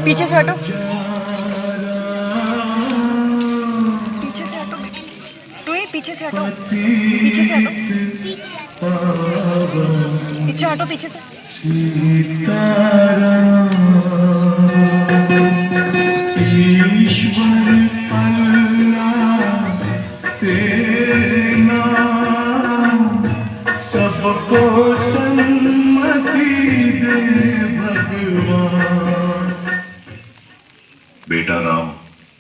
पीछे से हटो, पीछे से हटो। टुई पीछे से हटो, पीछे से हटो, पीछे हटो, पीछे से। ईश्वर अल्लाह तेरा सबको सन्मति दे भगवान। बेटा राम,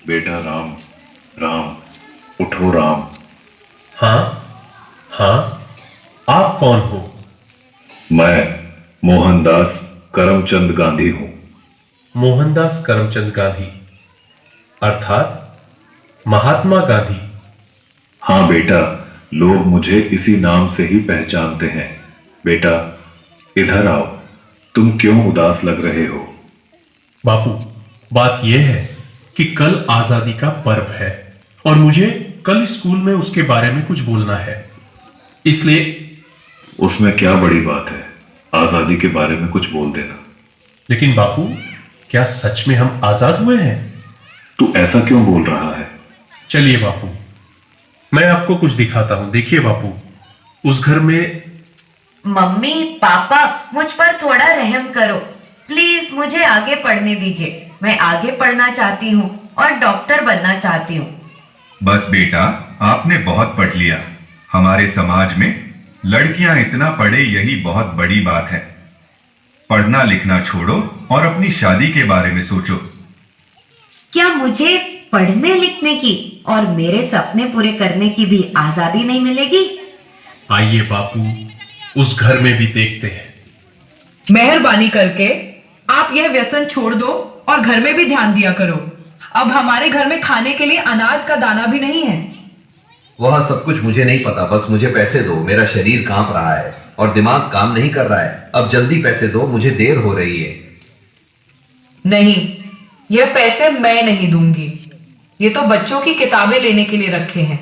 बेटा राम, राम उठो राम। हाँ हाँ, आप कौन हो? मैं मोहनदास करमचंद गांधी हूं। मोहनदास करमचंद गांधी अर्थात महात्मा गांधी? हाँ बेटा, लोग मुझे इसी नाम से ही पहचानते हैं। बेटा इधर आओ, तुम क्यों उदास लग रहे हो? बापू, बात यह है कि कल आजादी का पर्व है और मुझे कल स्कूल में उसके बारे में कुछ बोलना है, इसलिए। उसमें क्या बड़ी बात है, आजादी के बारे में कुछ बोल देना। लेकिन बापू, क्या सच में हम आजाद हुए हैं? तू ऐसा क्यों बोल रहा है? चलिए बापू, मैं आपको कुछ दिखाता हूं। देखिए बापू, उस घर में। मम्मी पापा, मुझ पर थोड़ा रहम करो प्लीज, मुझे आगे पढ़ने दीजिए। मैं आगे पढ़ना चाहती हूँ और डॉक्टर बनना चाहती हूँ। बस बेटा, आपने बहुत पढ़ लिया। हमारे समाज में लड़कियां इतना पढ़े यही बहुत बड़ी बात है। पढ़ना लिखना छोड़ो और अपनी शादी के बारे में सोचो। क्या मुझे पढ़ने लिखने की और मेरे सपने पूरे करने की भी आजादी नहीं मिलेगी? आइए बापू, उस घर में भी देखते हैं। मेहरबानी करके आप यह व्यसन छोड़ दो और घर में भी ध्यान दिया करो। अब हमारे घर में खाने के लिए अनाज का दाना भी नहीं है। वह सब कुछ मुझे नहीं पता, बस मुझे पैसे दो। मेरा शरीर कांप रहा है और दिमाग काम नहीं कर रहा है। अब जल्दी पैसे दो, मुझे देर हो रही है। नहीं, यह पैसे मैं नहीं दूंगी। ये तो बच्चों की किताबें लेने के लिए रखे हैं।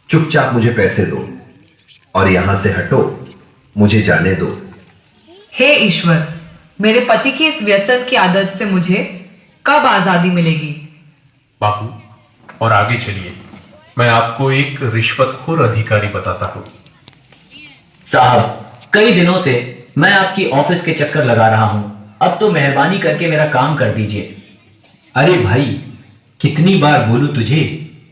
चुपचाप मुझे पैसे दो और यहां से हटो, मुझे जाने दो। हे ईश्वर, मेरे पति की इस व्यसन की आदत से मुझे कब आजादी मिलेगी? बापू, और आगे चलिए, मैं आपको एक रिश्वतखोर अधिकारी बताता हूं। साहब, कई दिनों से मैं आपकी ऑफिस के चक्कर लगा रहा हूं। अब तो मेहरबानी करके मेरा काम कर दीजिए। अरे भाई, कितनी बार बोलूं तुझे,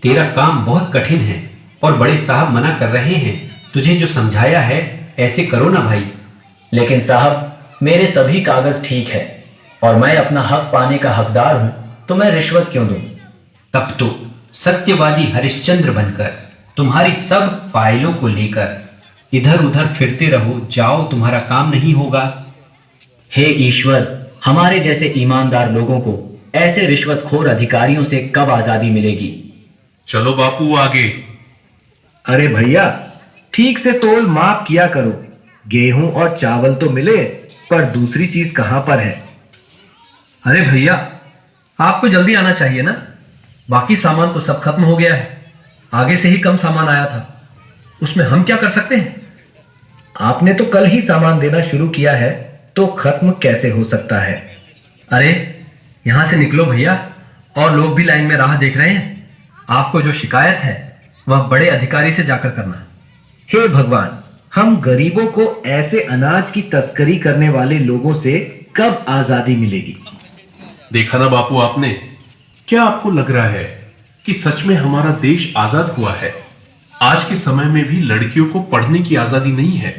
तेरा काम बहुत कठिन है और बड़े साहब मना कर रहे हैं। तुझे जो समझाया है ऐसे करो ना भाई। लेकिन साहब, मेरे सभी कागज ठीक है और मैं अपना हक पाने का हकदार हूं, तो मैं रिश्वत क्यों दूं? तब तो सत्यवादी हरिश्चंद्र बनकर तुम्हारी सब फाइलों को लेकर इधर उधर फिरते रहो, जाओ, तुम्हारा काम नहीं होगा। हे ईश्वर, हमारे जैसे ईमानदार लोगों को ऐसे रिश्वतखोर अधिकारियों से कब आजादी मिलेगी? चलो बापू आगे। अरे भैया, ठीक से तोल माप किया करो। गेहूं और चावल तो मिले, पर दूसरी चीज कहां पर है? अरे भैया, आपको जल्दी आना चाहिए ना। बाकी सामान तो सब खत्म हो गया है। आगे से ही कम सामान आया था, उसमें हम क्या कर सकते हैं? आपने तो कल ही सामान देना शुरू किया है, तो खत्म कैसे हो सकता है? अरे यहां से निकलो भैया, और लोग भी लाइन में राह देख रहे हैं। आपको जो शिकायत है वह बड़े अधिकारी से जाकर करना। हे भगवान, हम गरीबों को ऐसे अनाज की तस्करी करने वाले लोगों से कब आजादी मिलेगी? देखा ना बापू आपने, क्या आपको लग रहा है कि सच में हमारा देश आजाद हुआ है? आज के समय में भी लड़कियों को पढ़ने की आजादी नहीं है।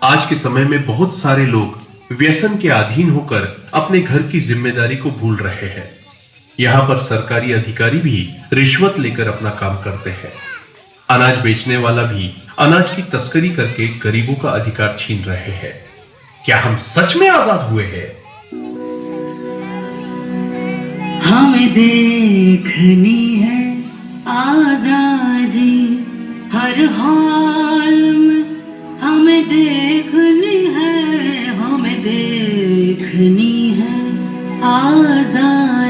आज के समय में बहुत सारे लोग व्यसन के अधीन होकर अपने घर की जिम्मेदारी को भूल रहे हैं। यहां पर सरकारी अधिकारी भी रिश्वत लेकर अपना काम करते हैं। अनाज बेचने वाला भी अनाज की तस्करी करके गरीबों का अधिकार छीन रहे हैं। क्या हम सच में आजाद हुए हैं? हमें देखनी है आजादी हर हाल में, हमें देखनी है, हमें देखनी है आजादी।